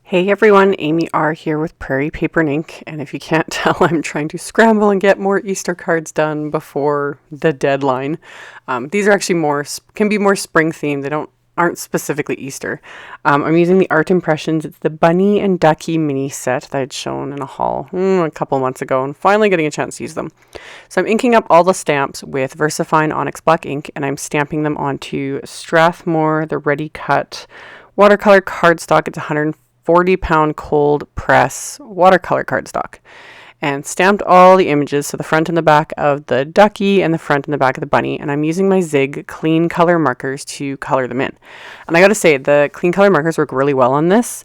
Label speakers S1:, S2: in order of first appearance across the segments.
S1: Hey everyone, AmyR here with Prairie Paper and Ink, and if you can't tell, I'm trying to scramble and get more Easter cards done before the deadline. These are actually can be more spring themed. They aren't specifically Easter. I'm using the Art Impressions. It's the Bunny and Ducky mini set that I'd shown in a haul a couple months ago, and finally getting a chance to use them. So I'm inking up all the stamps with VersaFine Onyx Black ink, and I'm stamping them onto Strathmore, the Ready Cut watercolor cardstock. It's 140-pound cold press watercolor cardstock, and stamped all the images, so the front and the back of the ducky and the front and the back of the bunny, and I'm using my Zig clean color markers to color them in. And I gotta say, the clean color markers work really well on this.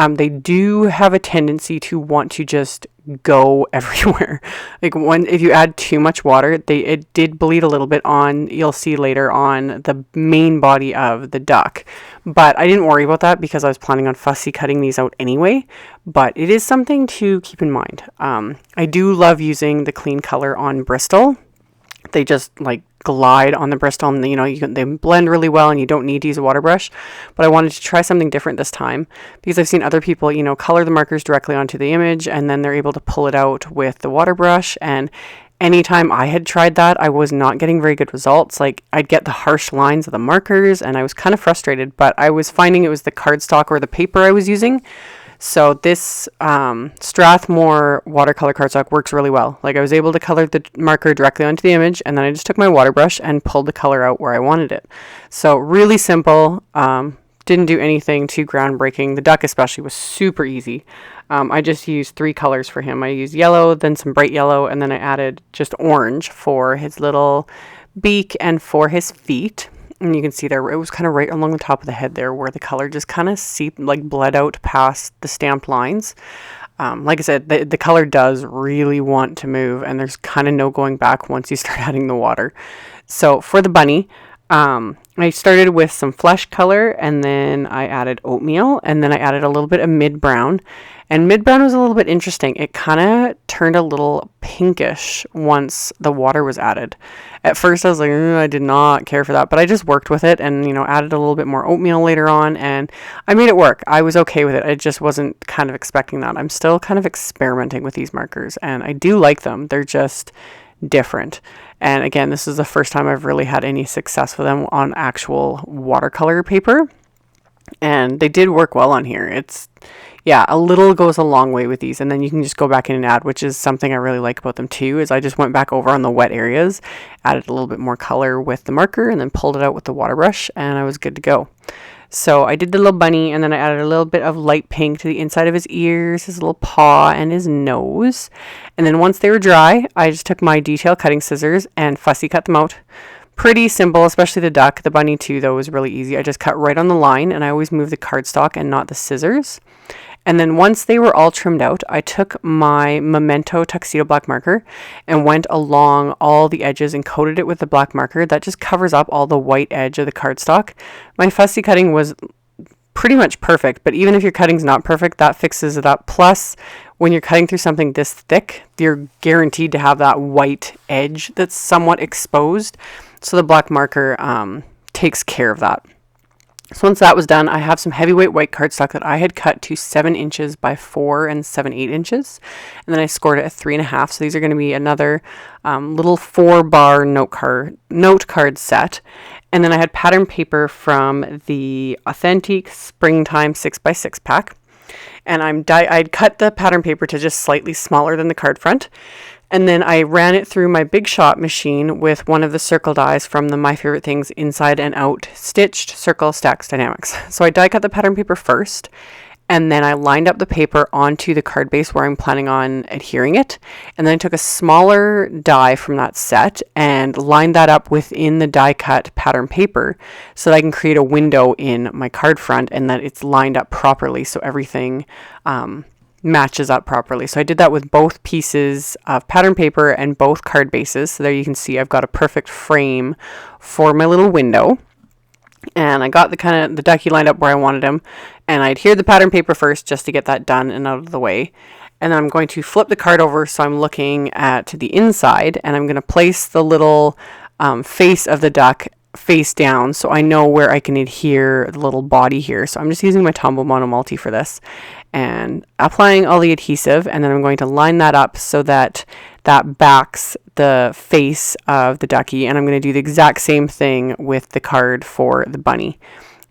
S1: They do have a tendency to want to just go everywhere. Like if you add too much water, it did bleed a little bit on, you'll see later, on the main body of the duck. But I didn't worry about that because I was planning on fussy cutting these out anyway. But it is something to keep in mind. I do love using the clean color on Bristol. They just like glide on the Bristol, and they blend really well, and you don't need to use a water brush. But I wanted to try something different this time because I've seen other people color the markers directly onto the image, and then they're able to pull it out with the water brush. And anytime I had tried that, I was not getting very good results. Like, I'd get the harsh lines of the markers and I was kind of frustrated, but I was finding it was the cardstock or the paper I was using. So this Strathmore watercolor cardstock works really well. Like, I was able to color the marker directly onto the image, and then I just took my water brush and pulled the color out where I wanted it. So really simple. Didn't do anything too groundbreaking. The duck especially was super easy. I just used 3 colors for him. I used yellow, then some bright yellow, and then I added just orange for his little beak and for his feet. And you can see there, it was kind of right along the top of the head there where the color just kind of bled out past the stamped lines. Like I said, the color does really want to move, and there's kind of no going back once you start adding the water. So for the bunny, I started with some flesh color, and then I added oatmeal, and then I added a little bit of mid-brown. And mid-brown was a little bit interesting. It kind of turned a little pinkish once the water was added. At first I was like, I did not care for that, but I just worked with it and, added a little bit more oatmeal later on, and I made it work. I was okay with it. I just wasn't kind of expecting that. I'm still kind of experimenting with these markers, and I do like them. They're just different. And again, this is the first time I've really had any success with them on actual watercolor paper, and they did work well on here. A little goes a long way with these, and then you can just go back in and add, which is something I really like about them too, is I just went back over on the wet areas, added a little bit more color with the marker, and then pulled it out with the water brush, and I was good to go. So I did the little bunny, and then I added a little bit of light pink to the inside of his ears, his little paw, and his nose. And then once they were dry, I just took my detail cutting scissors and fussy cut them out. Pretty simple, especially the duck. The bunny too, though, was really easy. I just cut right on the line, and I always move the cardstock and not the scissors. And then once they were all trimmed out, I took my Memento Tuxedo black marker and went along all the edges and coated it with the black marker. That just covers up all the white edge of the cardstock. My fussy cutting was pretty much perfect, but even if your cutting's not perfect, that fixes it up. Plus, when you're cutting through something this thick, you're guaranteed to have that white edge that's somewhat exposed. So the black marker takes care of that. So once that was done, I have some heavyweight white cardstock that I had cut to 7 inches by 4 and 7/8 inches. And then I scored it at 3.5. So these are going to be another little 4-bar note card set. And then I had pattern paper from the Authentic Springtime 6x6 pack. And I'd cut the pattern paper to just slightly smaller than the card front. And then I ran it through my Big Shot machine with one of the circle dies from the My Favorite Things Inside and Out Stitched Circle Stacks Dynamics. So I die cut the pattern paper first, and then I lined up the paper onto the card base where I'm planning on adhering it. And then I took a smaller die from that set and lined that up within the die cut pattern paper so that I can create a window in my card front and that it's lined up properly so everything matches up properly. So I did that with both pieces of pattern paper and both card bases. So there you can see I've got a perfect frame for my little window. And I got the ducky lined up where I wanted him. And I adhered the pattern paper first just to get that done and out of the way. And then I'm going to flip the card over so I'm looking at the inside, and I'm going to place the little face of the duck face down, so I know where I can adhere the little body here. So I'm just using my Tombow Mono Multi for this and applying all the adhesive, and then I'm going to line that up so that that backs the face of the ducky, and I'm going to do the exact same thing with the card for the bunny.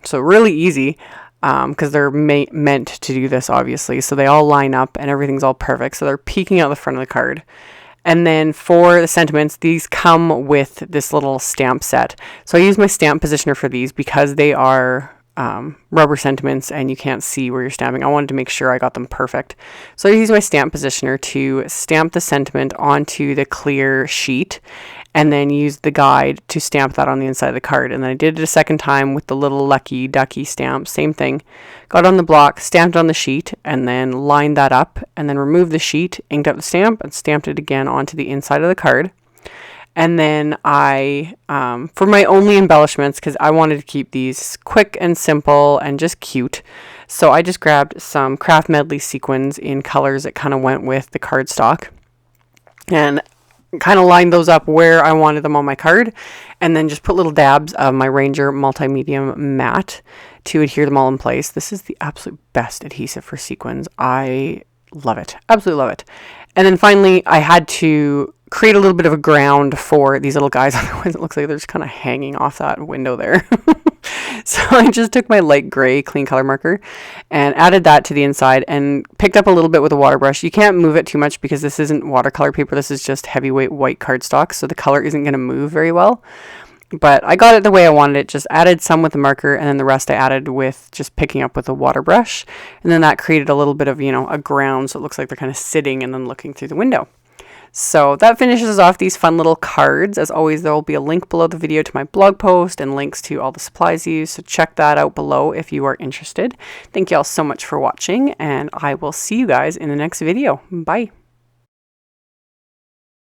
S1: So really easy, because they're meant to do this, obviously. So they all line up and everything's all perfect, so they're peeking out the front of the card. And then for the sentiments, these come with this little stamp set. So I use my stamp positioner for these because they are rubber sentiments and you can't see where you're stamping. I wanted to make sure I got them perfect. So I use my stamp positioner to stamp the sentiment onto the clear sheet, and then use the guide to stamp that on the inside of the card. And then I did it a second time with the little Lucky Ducky stamp, same thing. Got on the block, stamped on the sheet, and then lined that up, and then removed the sheet, inked up the stamp, and stamped it again onto the inside of the card. And then I, for my only embellishments, because I wanted to keep these quick and simple and just cute, so I just grabbed some Craft Medley sequins in colors that kind of went with the cardstock, and kind of lined those up where I wanted them on my card, and then just put little dabs of my Ranger Multi-Medium Matte to adhere them all in place. This is the absolute best adhesive for sequins. I love it. Absolutely love it. And then finally, I had to create a little bit of a ground for these little guys. Otherwise, it looks like they're just kind of hanging off that window there. So I just took my light gray clean color marker and added that to the inside and picked up a little bit with a water brush. You can't move it too much because this isn't watercolor paper. This is just heavyweight white cardstock, so the color isn't going to move very well. But I got it the way I wanted it. Just added some with the marker, and then the rest I added with just picking up with a water brush. And then that created a little bit of, a ground, so it looks like they're kind of sitting and then looking through the window. So that finishes off these fun little cards. As always, there will be a link below the video to my blog post and links to all the supplies used, so check that out below if you are interested. Thank you all so much for watching, and I will see you guys in the next video. Bye.